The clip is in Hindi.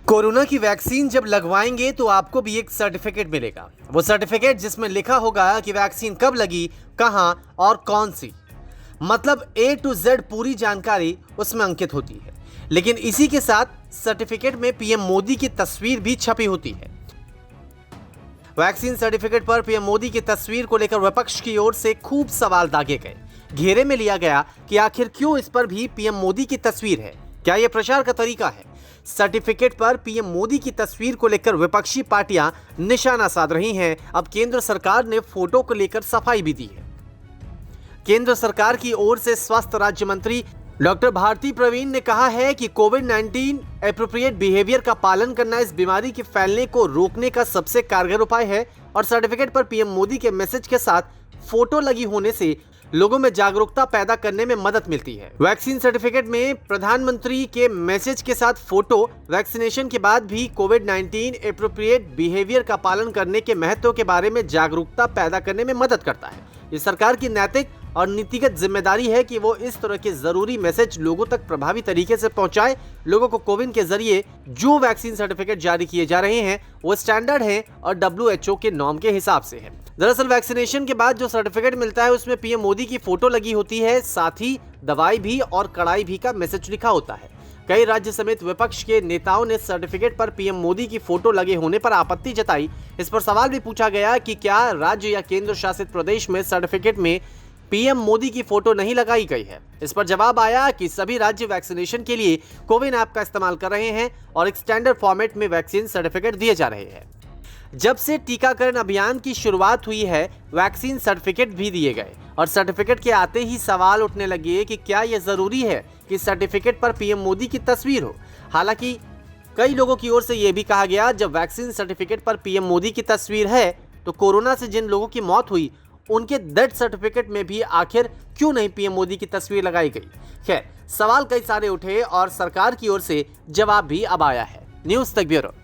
कोरोना की वैक्सीन जब लगवाएंगे तो आपको भी एक सर्टिफिकेट मिलेगा। वो सर्टिफिकेट जिसमें लिखा होगा कि वैक्सीन कब लगी, कहां और कौन सी। मतलब A to Z पूरी जानकारी उसमें अंकित होती है। लेकिन इसी के साथ सर्टिफिकेट में पीएम मोदी की तस्वीर भी छपी होती है। वैक्सीन सर्टिफिकेट पर पीएम मोदी की तस्वीर को लेकर विपक्ष की ओर से खूब सवाल दागे गए। घेरे में लिया गया कि आखिर क्यों इस पर भी पीएम मोदी की तस्वीर है, क्या यह प्रचार का तरीका है। सर्टिफिकेट पर पीएम मोदी की तस्वीर को लेकर विपक्षी पार्टियां निशाना साध रही हैं। अब केंद्र सरकार ने फोटो को लेकर सफाई भी दी है। केंद्र सरकार की ओर से स्वास्थ्य राज्य मंत्री डॉक्टर भारती प्रवीण ने कहा है कि कोविड-19 एप्रोप्रिएट बिहेवियर का पालन करना इस बीमारी के फैलने को रोकने का सबसे कारगर उपाय है और सर्टिफिकेट पर पीएम मोदी के मैसेज के साथ फोटो लगी होने से लोगों में जागरूकता पैदा करने में मदद मिलती है। वैक्सीन सर्टिफिकेट में प्रधानमंत्री के मैसेज के साथ फोटो वैक्सीनेशन के बाद भी कोविड-19 एप्रोप्रिएट बिहेवियर का पालन करने के महत्व के बारे में जागरूकता पैदा करने में मदद करता है। ये सरकार की नैतिक और नीतिगत जिम्मेदारी है कि वो इस तरह के जरूरी मैसेज लोगों तक प्रभावी तरीके से पहुंचाए। लोगों को कोविन के जरिए जो वैक्सीन सर्टिफिकेट जारी किए जा रहे हैं वो स्टैंडर्ड है और WHO के नॉर्म के हिसाब से है। दरअसल वैक्सीनेशन के बाद जो सर्टिफिकेट मिलता है उसमें पीएम मोदी की फोटो लगी होती है, साथ ही दवाई भी और कड़ाई भी का मैसेज लिखा होता है। कई राज्य समेत विपक्ष के नेताओं ने सर्टिफिकेट पर पीएम मोदी की फोटो लगे होने पर आपत्ति जताई। इस पर सवाल भी पूछा गया कि क्या राज्य या केंद्र शासित प्रदेश में सर्टिफिकेट में पीएम मोदी की फोटो नहीं लगाई गई है। इस पर जवाब आया कि सभी राज्य वैक्सीनेशन के लिए कोविन ऐप का इस्तेमाल कर रहे हैं और एक स्टैंडर्ड फॉर्मेट में वैक्सीन सर्टिफिकेट दिए जा रहे हैं। जब से टीकाकरण अभियान की शुरुआत हुई है, वैक्सीन सर्टिफिकेट भी दिए गए और सर्टिफिकेट के आते ही सवाल उठने लगे कि क्या यह जरूरी है कि सर्टिफिकेट पर पीएम मोदी की तस्वीर हो। हालांकि कई लोगों की ओर से यह भी कहा गया, जब वैक्सीन सर्टिफिकेट पर पीएम मोदी की तस्वीर है तो कोरोना से जिन लोगों की मौत हुई उनके डेथ सर्टिफिकेट में भी आखिर क्यों नहीं पीएम मोदी की तस्वीर लगाई गई। खैर, सवाल कई सारे उठे और सरकार की ओर से जवाब भी अब आया है। न्यूज़ तक ब्यूरो।